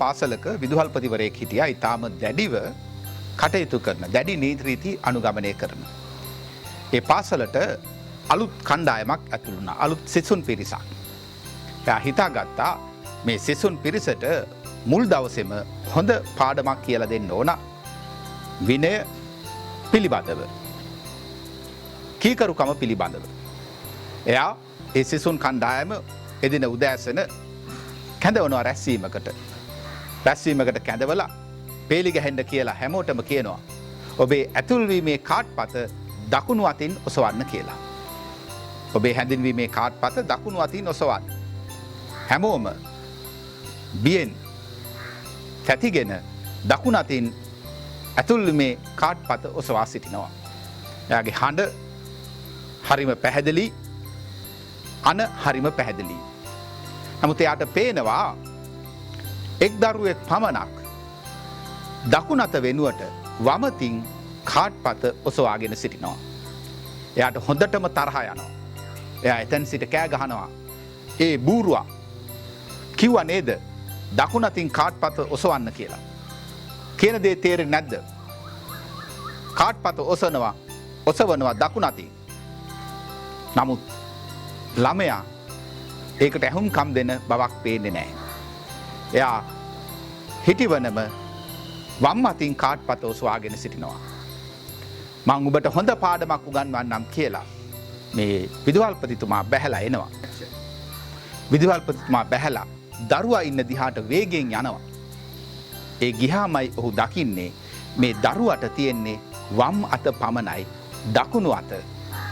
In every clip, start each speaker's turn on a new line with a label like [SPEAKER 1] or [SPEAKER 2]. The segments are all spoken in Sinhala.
[SPEAKER 1] පාසලක විදුහල්පතිවරයෙක් හිටියා. ඊටාම දැඩිව කටයුතු කරන, දැඩි නීති රීති අනුගමනය කරන. ඒ පාසලට අලුත් කණ්ඩායමක් ඇතුළු වුණා. අලුත් සිසුන් පිරිසක්. එයා හිතාගත්තා මේ සිසුන් පිරිසට මුල් දවසේම හොඳ පාඩමක් කියලා දෙන්න ඕන. විනය පිළිබඳව, කීකරුකම පිළිබඳව. එයා ඒ සිසුන් කණ්ඩායම එදින උදෑසන කැඳවනවා රැස්වීමකට. රැස්වීමකට කැඳවලා පේලි ගැහෙන්න කියලා හැමෝටම කියනවා ඔබේ ඇතුල්වීමේ කාඩ්පත දකුණු අතින් ඔසවන්න කියලා. ඔබේ හැඳින්වීමේ කාඩ්පත දකුණු අතින් ඔසවන්න. හැමෝම බියෙන් තැතිගෙන දකුණු අතින් ඇතුල්වීමේ කාඩ්පත ඔසවා සිටිනවා. එයාගේ හඬ හරිම පැහැදිලි, අන හරිම පැහැදිලි. නමුත් එයාට පේනවා එක් දරුවෙක් පමණක් දකුණු අත වෙනුවට වම අතින් කාඩ්පත ඔසවාගෙන සිටිනවා. එයාට හොඳටම තරහ යනවා. එයා එතන සිට කෑ ගහනවා. ඒ බූරුවා කිව්වා නේද දකුණු අතින් කාඩ්පත ඔසවන්න කියලා. කියන දේ තේරෙන්නේ නැද්ද? කාඩ්පත ඔසවනවා දකුණු අතින්. නමුත් ළමයා ඒකට ඇහුම්කම් දෙන බවක් පේන්නේ නැහැ. එයා හිටිවනම වම් අතින් කාඩ්පත ඔසවාගෙන සිටිනවා. මං ඔබට හොඳ පාඩමක් උගන්වන්නම් කියලා මේ විදුහල්පතිතුමා බැහැලා එනවා. විදුහල්පතිතුමා බැහැලා දරුවා ඉන්න දිහාට වේගෙන් යනවා. ඒ ගියාමයි ඔහු දකින්නේ මේ දරුවට තියෙන්නේ වම් අත පමණයි, දකුණු අත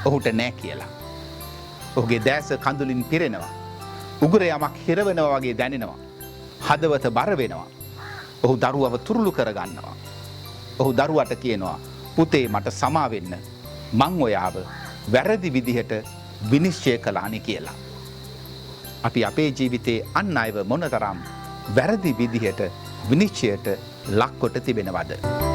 [SPEAKER 1] ඔහුට නෑ කියලා. ඔහුගේ දැස කඳුලින් පිරෙනවා. උගුර යමක් හිරවෙනවා වගේ දැනෙනවා. හදවත බර වෙනවා. ඔහු දරුවව තුරුළු කරගන්නවා. ඔහු දරුවට කියනවා පුතේ මට සමා වෙන්න. මං ඔයාව වැරදි විදිහට විනිශ්චය කළානේ කියලා. අපි අපේ ජීවිතේ අන් අයව මොනතරම් වැරදි විදිහට විනිශ්චයට ලක්කොට තිබෙනවද?